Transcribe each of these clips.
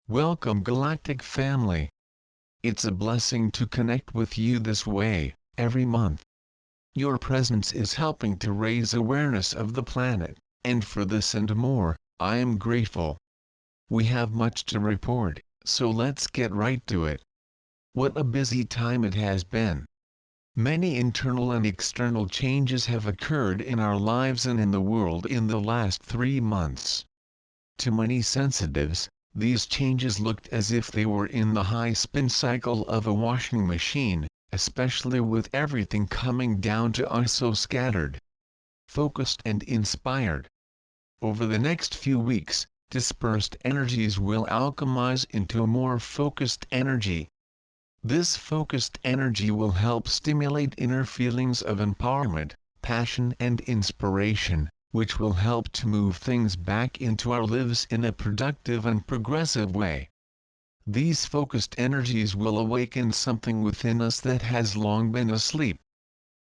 Welcome Galactic family. It's a blessing to connect with you this way, every month. Your presence is helping to raise awareness of the planet, and for this and more, I am grateful. We have much to report, so let's get right to it. What a busy time it has been. Many internal and external changes have occurred in our lives and in the world in the last 3 months. To many sensitives, these changes looked as if they were in the high spin cycle of a washing machine, especially with everything coming down to us so scattered, focused and inspired. Over the next few weeks, dispersed energies will alchemize into a more focused energy. This focused energy will help stimulate inner feelings of empowerment, passion and inspiration, which will help to move things back into our lives in a productive and progressive way. These focused energies will awaken something within us that has long been asleep.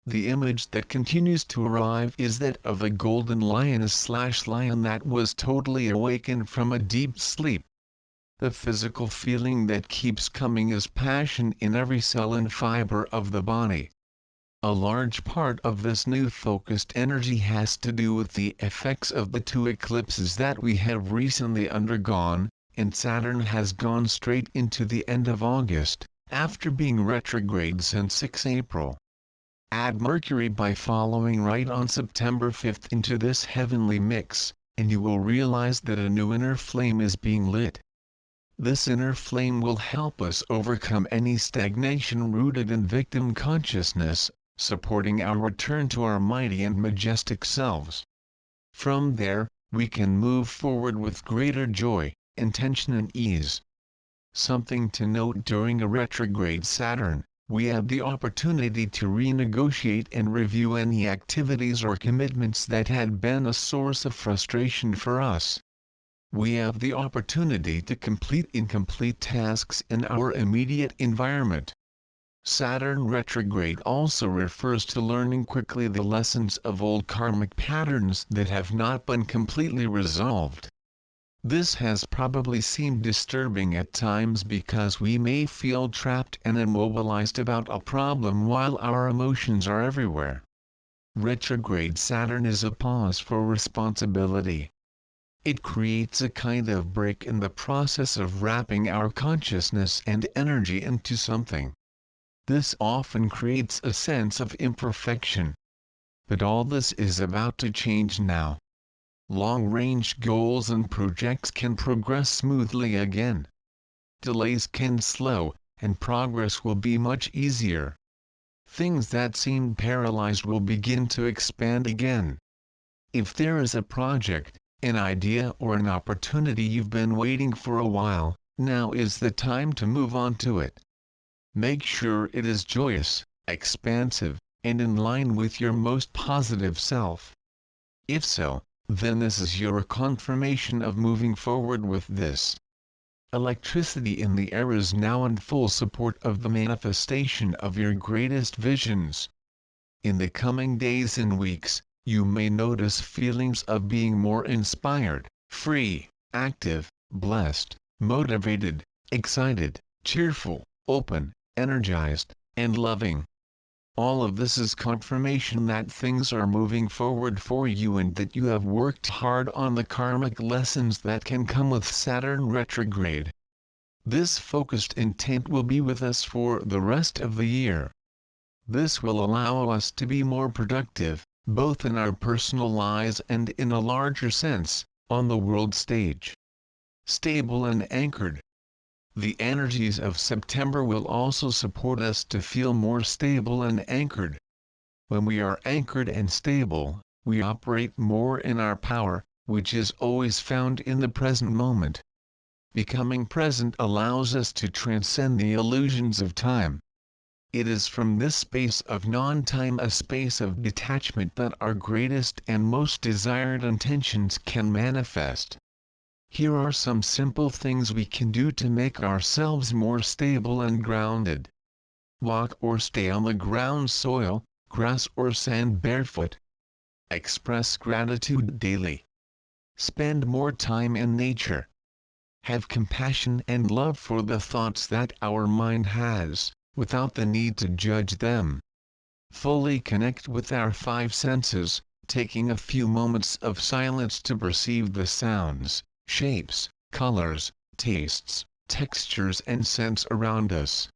The image that continues to arrive is that of a golden lioness/lion that was totally awakened from a deep sleep. The physical feeling that keeps coming is passion in every cell and fiber of the body. A large part of this new focused energy has to do with the effects of the 2 eclipses that we have recently undergone, and Saturn has gone straight into the end of August, after being retrograde since 6 April. Add Mercury by following right on September 5th into this heavenly mix, and you will realize that a new inner flame is being lit. This inner flame will help us overcome any stagnation rooted in victim consciousness, supporting our return to our mighty and majestic selves. From there, we can move forward with greater joy, intention and ease. Something to note: during a retrograde Saturn, we have the opportunity to renegotiate and review any activities or commitments that had been a source of frustration for us. We have the opportunity to complete incomplete tasks in our immediate environment. Saturn retrograde also refers to learning quickly the lessons of old karmic patterns that have not been completely resolved. This has probably seemed disturbing at times because we may feel trapped and immobilized about a problem while our emotions are everywhere. Retrograde Saturn is a pause for responsibility. It creates a kind of break in the process of wrapping our consciousness and energy into something. This often creates a sense of imperfection. But all this is about to change now. Long-range goals and projects can progress smoothly again. Delays can slow, and progress will be much easier. Things that seemed paralyzed will begin to expand again. If there is a project, an idea or an opportunity you've been waiting for a while, now is the time to move on to it. Make sure it is joyous, expansive, and in line with your most positive self. If so, then this is your confirmation of moving forward with this. Electricity in the air is now in full support of the manifestation of your greatest visions. In the coming days and weeks, you may notice feelings of being more inspired, free, active, blessed, motivated, excited, cheerful, open, energized, and loving. All of this is confirmation that things are moving forward for you and that you have worked hard on the karmic lessons that can come with Saturn retrograde. This focused intent will be with us for the rest of the year. This will allow us to be more productive, both in our personal lives and in a larger sense, on the world stage. Stable and anchored. The energies of September will also support us to feel more stable and anchored. When we are anchored and stable, we operate more in our power, which is always found in the present moment. Becoming present allows us to transcend the illusions of time. It is from this space of non-time, a space of detachment, that our greatest and most desired intentions can manifest. Here are some simple things we can do to make ourselves more stable and grounded. Walk or stay on the ground, soil, grass or sand barefoot. Express gratitude daily. Spend more time in nature. Have compassion and love for the thoughts that our mind has, without the need to judge them. Fully connect with our five senses, taking a few moments of silence to perceive the sounds, shapes, colors, tastes, textures and scents around us.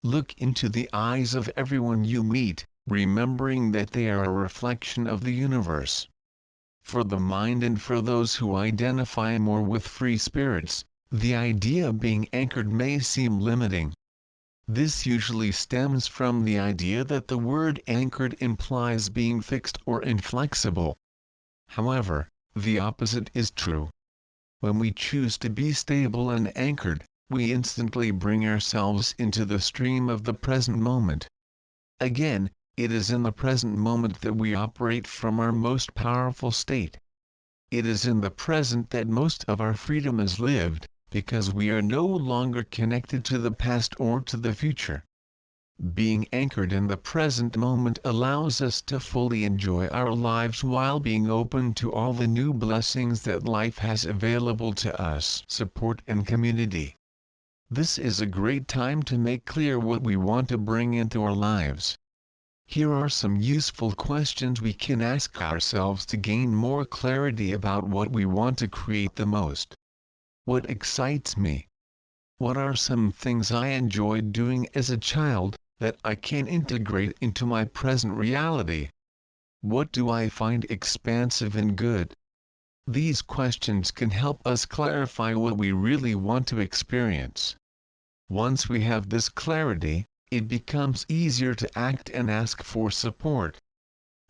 Look into the eyes of everyone you meet, remembering that they are a reflection of the universe. For the mind and for those who identify more with free spirits, the idea of being anchored may seem limiting. This usually stems from the idea that the word anchored implies being fixed or inflexible. However, the opposite is true. When we choose to be stable and anchored, we instantly bring ourselves into the stream of the present moment. Again, it is in the present moment that we operate from our most powerful state. It is in the present that most of our freedom is lived, because we are no longer connected to the past or to the future. Being anchored in the present moment allows us to fully enjoy our lives while being open to all the new blessings that life has available to us. Support and community. This is a great time to make clear what we want to bring into our lives. Here are some useful questions we can ask ourselves to gain more clarity about what we want to create the most. What excites me? What are some things I enjoyed doing as a child that I can integrate into my present reality? What do I find expansive and good? These questions can help us clarify what we really want to experience. Once we have this clarity, it becomes easier to act and ask for support.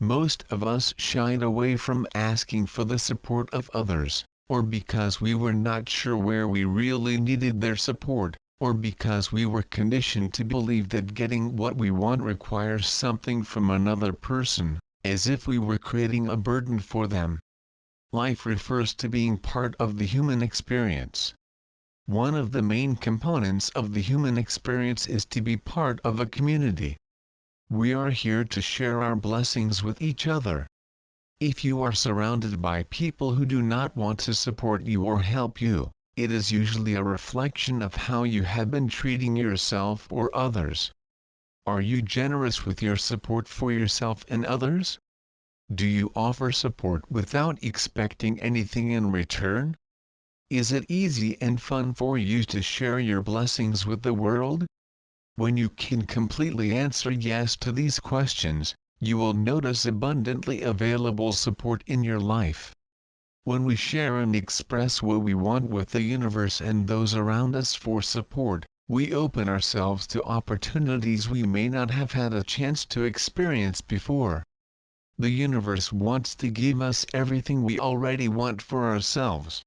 Most of us shied away from asking for the support of others, or because we were not sure where we really needed their support, or because we were conditioned to believe that getting what we want requires something from another person, as if we were creating a burden for them. Life refers to being part of the human experience. One of the main components of the human experience is to be part of a community. We are here to share our blessings with each other. If you are surrounded by people who do not want to support you or help you, it is usually a reflection of how you have been treating yourself or others. Are you generous with your support for yourself and others? Do you offer support without expecting anything in return? Is it easy and fun for you to share your blessings with the world? When you can completely answer yes to these questions, you will notice abundantly available support in your life. When we share and express what we want with the universe and those around us for support, we open ourselves to opportunities we may not have had a chance to experience before. The universe wants to give us everything we already want for ourselves.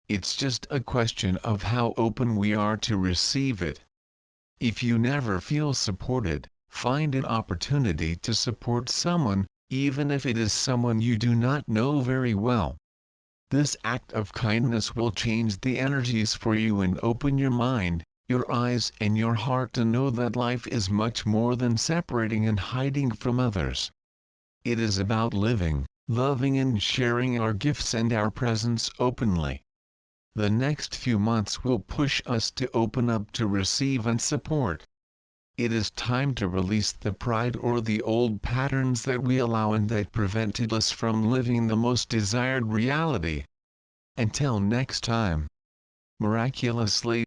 It's just a question of how open we are to receive it. If you never feel supported, find an opportunity to support someone, even if it is someone you do not know very well. This act of kindness will change the energies for you and open your mind, your eyes and your heart to know that life is much more than separating and hiding from others. It is about living, loving and sharing our gifts and our presence openly. The next few months will push us to open up to receive and support. It is time to release the pride or the old patterns that we allow and that prevented us from living the most desired reality. Until next time. Miraculously.